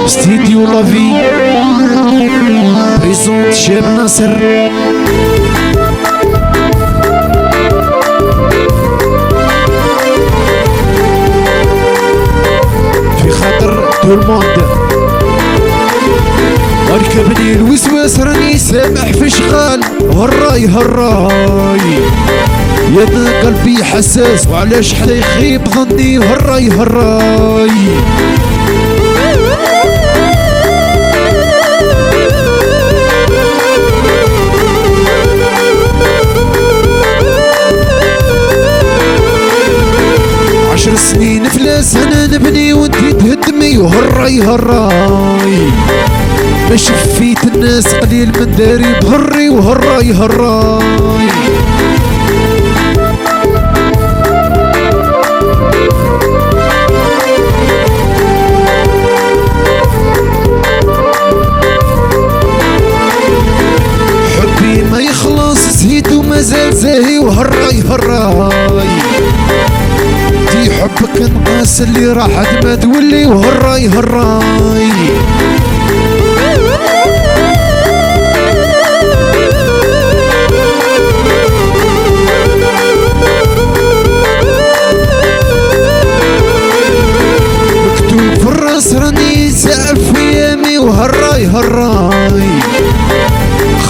ستيديو لافي بريزونت شاب ناصر. في خاطر تو الموند اركبني الوسواس راني سامح في شغال. هراي هراي يا ذا قلبي حساس وعلاش حدا يخيب ظني. هراي هراي عشر سنين فلاس انا نبني وانتي تهدمي. وهراي هراي ما شفيت الناس قليل من داري بهري. وهراي هراي حبي ما يخلص زهيد ومازال زاهي. وهراي هراي دي حبك نقاس اللي راحت ما تولي. وهراي هراي مكتوب في الراس راني ساعف في يامي. وهراي هراي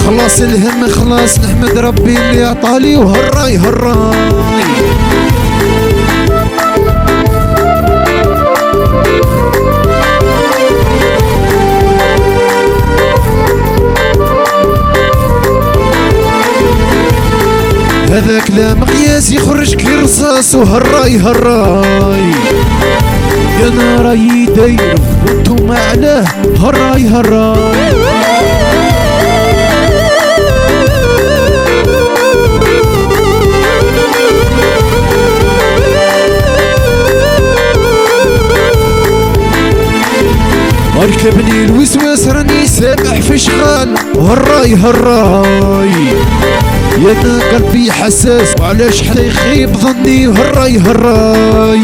خلاص الهم خلاص نحمد ربي اللي عطالي. وهراي هراي هذا كلام قياس يخرج كي رصاص. وهراي هراي يا انا رايي داير وانتم علاه. هراي هراي اركبني الوسواس راني سامح في شغال. وهراي هراي يا ذا قلبي حساس وعلاش حدا يخيب ظني. هراي هراي